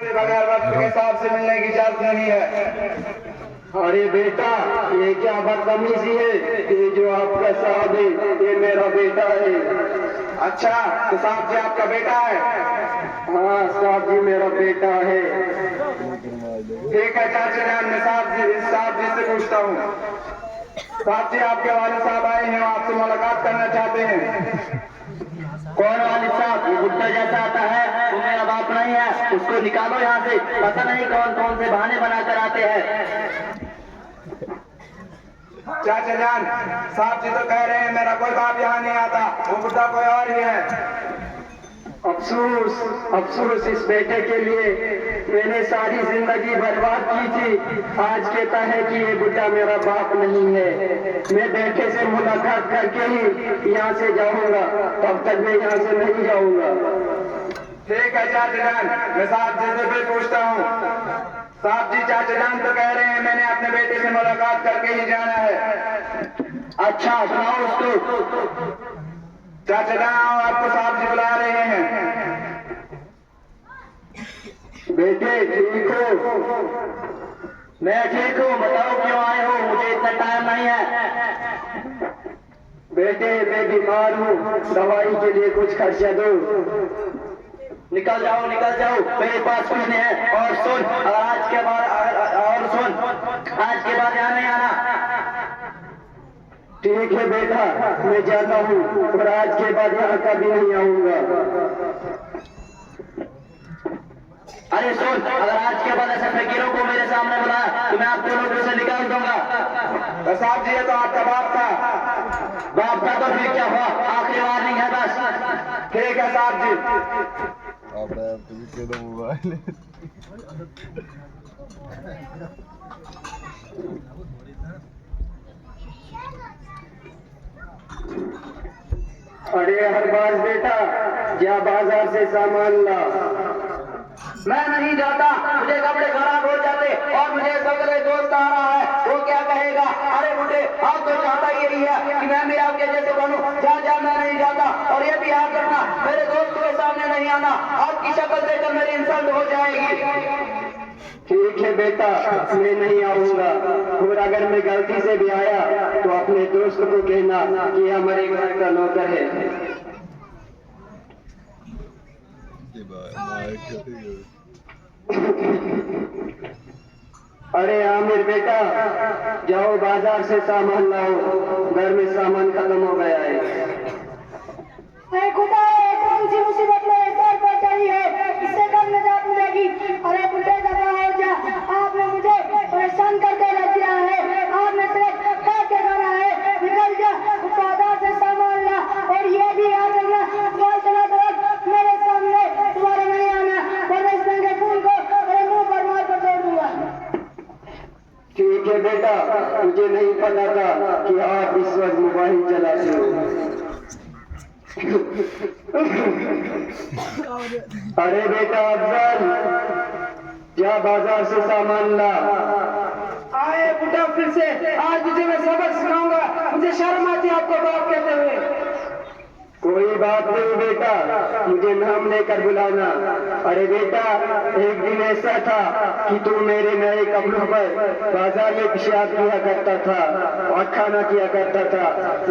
बगैर वक्त के हिसाब से मिलने की इजाजत नहीं है। अरे बेटा, ये क्या बदतमीजी है? ये जो आपका साहब है, ये मेरा बेटा है। अच्छा, तो साहब जी आपका बेटा है? हाँ साहब जी, मेरा बेटा है। ठीक है चाचा जान, मैं साहब जी से पूछता हूँ। साहब जी, आपके वालिद साहब आए हैं, आपसे मुलाकात करना चाहते हैं। कौन वालिद साहब? वो गुट्टा जैसा आता है, वो मेरा बाप नहीं है। उसको निकालो यहाँ से। पता नहीं कौन कौन से बहाने बनाकर आते हैं। चाचा जान, साहब जी तो कह रहे हैं मेरा कोई बाप यहाँ नहीं आता, वो बुढ़ा कोई और ही है। अफसोस अफसोस इस बेटे के लिए। मैंने सारी जिंदगी बर्बाद की थी। आज कहता है कि ये बुढ़ा मेरा बाप नहीं है। मैं बेटे से मुलाकात करके ही यहाँ से जाऊंगा, तब तक मैं यहाँ से नहीं जाऊंगा। ठीक है चाचा जान, मैं साहब जी से भी पूछता हूँ। साहब जी, चाचा जान तो कह रहे हैं मैंने अपने बेटे से मुलाकात करके ही जाना है। अच्छा सुनाओ उसको। चाचा जान, आपको साहब जी बुला रहे हैं। बेटे ठीक हो? मैं ठीक हूँ, बताओ क्यों आए हो? मुझे इतना टाइम नहीं है। बेटे मैं बीमार हूँ, दवाई के लिए कुछ खर्चा दो। निकल जाओ निकल जाओ, मेरे पास कुछ नहीं है। और सुन, आज के बाद यहाँ नहीं आना। ठीक है बेटा, मैं जाता हूँ, और आज के बाद यहाँ कभी नहीं आऊंगा। अरे सुन, अगर आज के बाद ऐसे फकीरों को मेरे सामने बुलाया तो मैं आप दोनों को से निकाल दूंगा। तो साहब जी, ये तो आपका बाप था। बाप का तो फिर क्या हुआ? आखिरी वार्निंग है बस। ठीक है साहब जी। मोबाइल अरे हरबाज बेटा, जा बाजार से सामान ला। मैं नहीं जाता, मुझे कपड़े खराब हो जाते और मुझे सगरे दोस्त आ रहा है, वो क्या कहेगा? अरे बुढ़े, आप तो चाहता यही है कि मैं भी आपके जैसे बनूं। जा जा, मैं नहीं जाता। और ये भी याद रखना, मेरे दोस्त के सामने नहीं आना, आपकी शक्ल देखकर मेरी इंसल्ट हो जाएगी। ठीक है बेटा, मैं नहीं आऊंगा। और अगर मैं गलती से भी आया तो अपने दोस्त को कहना कि हमारे घर का नौकर है। अरे आमिर बेटा, जाओ बाजार से सामान लाओ, घर में सामान खत्म हो गया है। खुदा, कौन सी मुसीबत मेरे सर पर चढ़ी है? इससे कब निजात मिलेगी? अरे बुढ़े, दफा हो जा। आपने मुझे परेशान करके रख दिया है। आपने सिर्फ खा के खाना है। निकल जा, बाजार से सामान ला। और ये भी याद रखना, बाल चलाते वक्त मेरे सामने तुम्हारे नहीं आना, वरना इस नंगे खून को मेरे मुंह पर मार कर तोड़ दूंगा। ठीक है बेटा, मुझे नहीं पता था कि आप इस वक्त मोबाइल चलाते हो। अरे बेटा अफजल, जा बाजार से सामान ला। आए बुढ़ा फिर से, आज तुझे मैं सबक सिखाऊंगा। मुझे शर्म आती है आपको बाप कहते हुए। कोई बात नहीं बेटा, मुझे नाम लेकर बुलाना। अरे बेटा, एक दिन ऐसा था कि तू मेरे नए कपड़ों पर बाजार में पेशाब किया करता था और खाना किया करता था,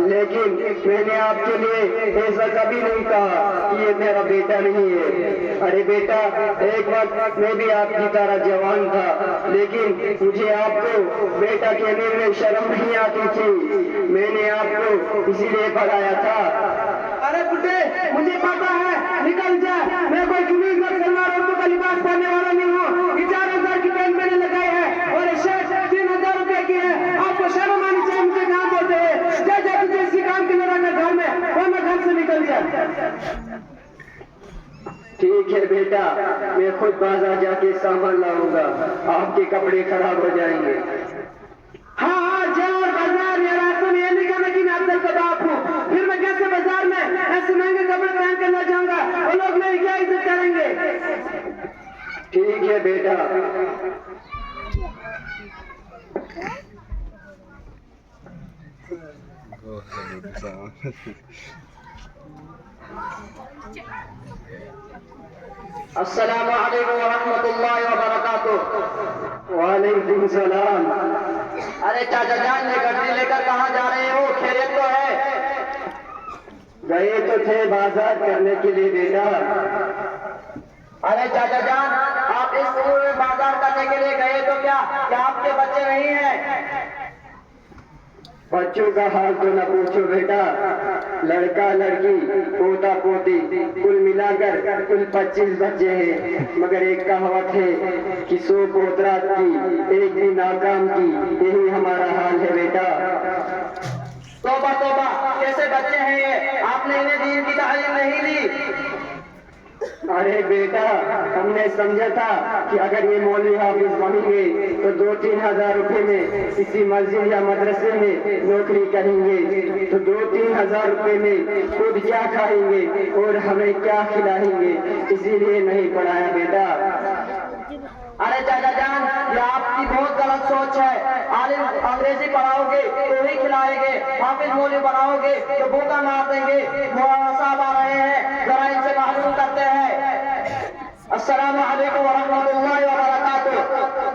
लेकिन मैंने आपके लिए ऐसा कभी नहीं कहा कि ये मेरा बेटा नहीं है। अरे बेटा, एक वक्त मैं भी आपकी तरह जवान था, लेकिन मुझे आपको बेटा कहने में शर्म नहीं आती थी। मैंने आपको इसीलिए पढ़ाया था। अरे बुढ़े, मुझे पता है, निकल जा। मैं कोई जुलूस और सलवार औरतों का लिबास पहनने वाला नहीं हूँ। 4,000 की पेंट मैंने लगाई है और शर्ट 3,000 रुपए की है। आपको शर्म आनी चाहिए मुझे काम बोलते हैं। जा जा, तुझे इसी काम के लिए रखा घर में, वरना घर से निकल जा। ठीक है बेटा, मैं खुद बाजार जाके सामान लाऊंगा, आपके कपड़े खराब हो जाएंगे। हाँ हाँ, जा और बाजार या रास्ते में ये नहीं कहना कि मैं अफजल का बाप हूँ। फिर मैं कैसे बाजार में ऐसे महंगे कपड़े पहन कर न जाऊंगा, वो लोग मेरी क्या इज्जत करेंगे? ठीक है बेटा। अस्सलामु अलैकुम व रहमतुल्लाह। वालेकुम सलाम। अरे चाचा जान, ये गड्डी लेकर कहाँ जा रहे हो? खैरियत तो है? गए तो थे बाजार करने के लिए बेटा। अरे चाचा जान, आप इस उम्र में बाजार करने के लिए गए तो क्या आपके बच्चे नहीं हैं? बच्चों का हाल तो न पूछो बेटा, लड़का लड़की पोता पोती कुल मिलाकर कुल 25 बच्चे हैं, मगर एक कहावत है कि 100 पोतरा की एक भी नाकाम की, यही हमारा हाल है बेटा। तौबा तौबा, कैसे बच्चे हैं ये? आपने इन्हें दीन की तालीम नहीं दी? अरे बेटा, हमने समझा था कि अगर ये मौलवी हाफिज बनेंगे तो 2-3 हजार रुपए में किसी मस्जिद या मदरसे में नौकरी करेंगे, तो 2-3 हजार रुपए में खुद क्या खाएंगे और हमें क्या खिलाएंगे, इसीलिए नहीं पढ़ाया बेटा। अरे चाचा जान, ये आपकी बहुत गलत सोच है। आलिम अंग्रेजी पढ़ाओगे तो ही खिलाएंगे, हाफिज मौलवी बनाओगे तो भूखा मार देंगे। मौलाना साहब आ रहे हैं, जरा इनसे मालूम करते हैं। अस्सलामु अलैकुम व रहमतुल्लाहि व बरकातुहू।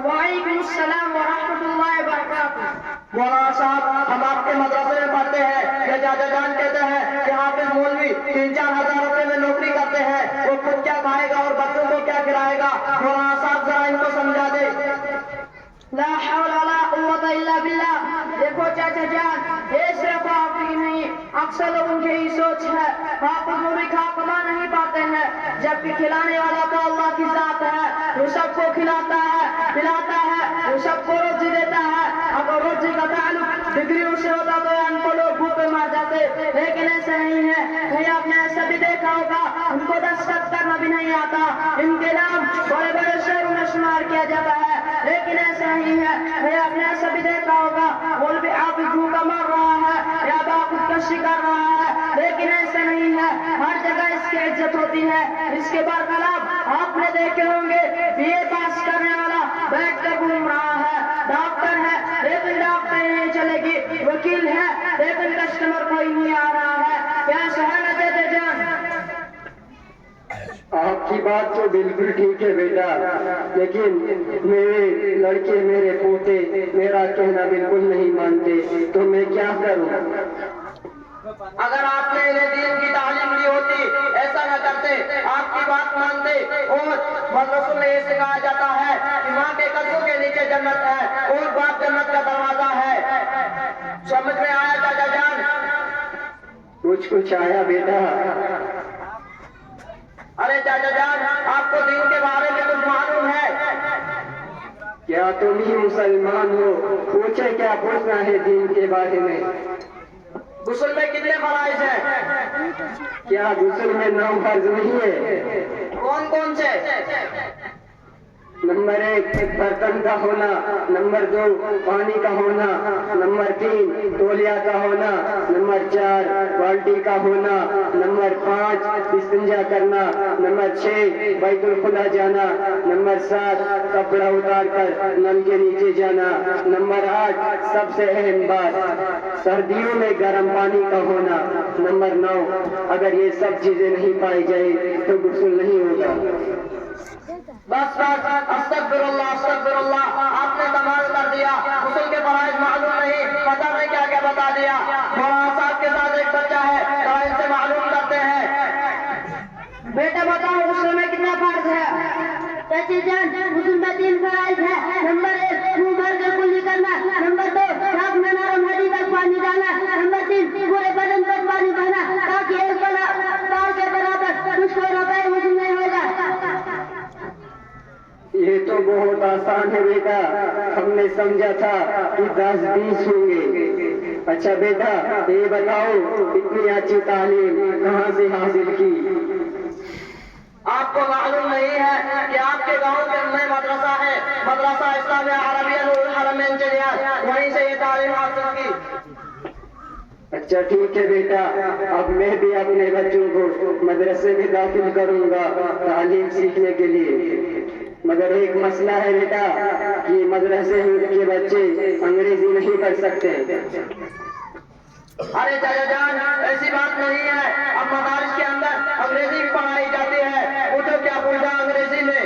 वालेकुम सलाम व रहमतुल्लाहि व बरकातुहू। मौलाना साहब, हम आपके मदरसे में पढ़ते हैं। ये चाचा जान कहते हैं कि हाफिज मौलवी 3-4 हजार रुपए में नौकरी करते हैं, वो खुद क्या खाएगा और बच्चों को क्या खिलाएगा? मौलाना साहब जरा इनको समझा दे। ला हौला वला कुव्वता इल्ला बिल्लाह। देखो चाचा जान, ये सिर्फ आपकी नहीं, अक्सर लोगों की यही सोच है। हाफिज मौलवी कमा नहीं पाते हैं, जबकि खिलाने वाला तो अल्लाह की जात है। वो सबको खिलाता है, पिलाता है, वो सबको रोजी देता है। अगर रोजी का ताल्लुक डिग्रियों से होता तो अनपढ़ लोग भूखे मार जाते, लेकिन ऐसा नहीं है। भैया आपने ऐसा भी देखा होगा, उनको दस्तखत करना भी नहीं आता, इनके नाम बड़े बड़े शहरों में शुमार किया जाता है, लेकिन ऐसा नहीं है। भैया आपने ऐसा भी देखा होगा, मौलवी हाफिज भूखा मर रहा है या खुदकशी कर रहा है, लेकिन ऐसा नहीं है। हर जगह इसकी इज्जत होती है। इसके बरखलाफ आपने देखे होंगे, बीए पास करने वाला बैठ कर घूम रहा है, डॉक्टर है लेकिन डॉक्टर नहीं चलेगी, वकील है लेकिन कस्टमर कोई नहीं आ रहा है। क्या सहना चाचा जान? आपकी बात तो बिल्कुल ठीक है बेटा, लेकिन मेरे लड़के मेरे पोते मेरा कहना बिल्कुल नहीं मानते, तो मैं क्या करूं? अगर आपने इन्हें दीन की तालीम दी होती, ऐसा न करते, आपकी बात मानते। और मदरसों में ये सिखाया जाता है कि माँ के कदमों के नीचे जन्नत है और बाप जन्नत का दरवाजा है। समझ में आया चाचा जान? कुछ आया बेटा। अरे चाचा जान, आपको दीन के बारे में कुछ मालूम है? क्या तुम ही मुसलमान हो? पूछे क्या पूछना है दीन के बारे में? गुस्ल में कितने फराइज हैं? क्या गुस्ल में 9 फर्ज नहीं है? कौन कौन से? नंबर 1 बर्तन का होना, नंबर 2 पानी का होना, नंबर 3 तौलिया का होना, नंबर 4 बाल्टी का होना, नंबर 5 इस्तिंजा करना, नंबर 6 बैतुल खुला जाना, नंबर 7 कपड़ा उतार कर नल के नीचे जाना, नंबर 8 सबसे अहम बात सर्दियों में गर्म पानी का होना, नंबर 9 अगर ये सब चीजें नहीं पाई जाए तो गुस्ल नहीं होगा। बस अस्तगफिरुल्लाह अस्तगफिरुल्लाह, आपने कमाल कर दिया। गुस्ल के फराइज मालूम नहीं, पता नहीं क्या क्या बता दिया। मौलाना साहब के साथ एक बच्चा है, तो इनसे मालूम करते हैं। बेटा बताओ, गुस्ल में कितना फर्ज है? चाची जान, गुस्ल में 3 फराइज है। नंबर 1 मुंह भर कर कुल्ली करना, नंबर 2 नाक में नरम हड्डी तक पानी डालना, नंबर 3 पूरे बदन तक पानी बहना, ताकि एक बार के बराबर मुझको रुपए गुस्ल नहीं होगा। ये तो बहुत आसान है बेटा, हमने समझा था कि 10-20 होंगे। अच्छा बेटा, ये बताओ इतनी अच्छी तालीम कहाँ से हासिल की? आपको मालूम नहीं है कि आपके गांव में मदरसा है, मदरसा इस्लामिया अरबियन हरमैन इंजीनियर, वहीं से ये तालीम हासिल की। अच्छा ठीक है बेटा, अब मैं भी अपने बच्चों को मदरसे में दाखिल करूंगा तालीम सीखने के लिए। मगर एक मसला है बेटा कि मदरसे के बच्चे अंग्रेजी नहीं पढ़ सकते। अरे चाचा जान, ऐसी बात नहीं है। अब मदारिस के अंदर अंग्रेजी भी पढ़ाई जाती है, वो तो क्या पूछा अंग्रेजी में।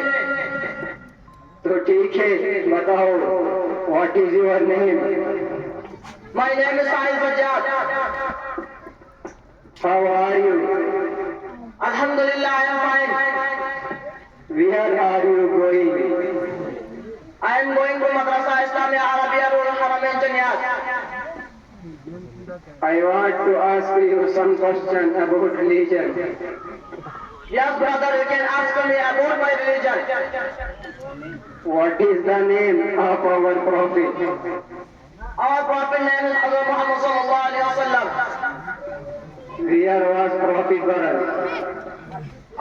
तो ठीक है, बताओ, what is your name? My name is Sahil Sajjad. How are you? Alhamdulillah, I am fine. Where are you going? I am going to Madrasa Islamia Arabiya Road Haramain Jamiat. I want to ask you some question about religion. Yes, brother, you can ask me about my religion. What is the name of our prophet? Our prophet name is Hazrat Muhammad sallallahu alaihi wasallam. Where was prophet born?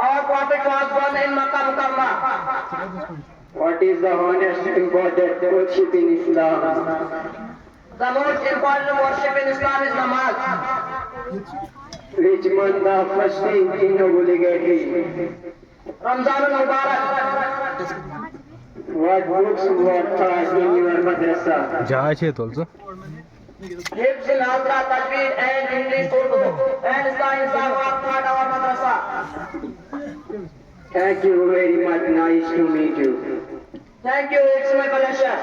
Our prophet was born in Makkah Mukarramah. What is the honest important worship in Islam? The most important worship in Islam is namaz. Which month the fasting is obligatory? Ramzan al-Mubarak. What books were taught in your madrasa? যা আছে তোলছো Hifz, Nazra, Tajweed and English, Urdu and Islamic Sahwat taught our madrasa. Thank you very much. Nice to meet you. Thank you, it's my pleasure.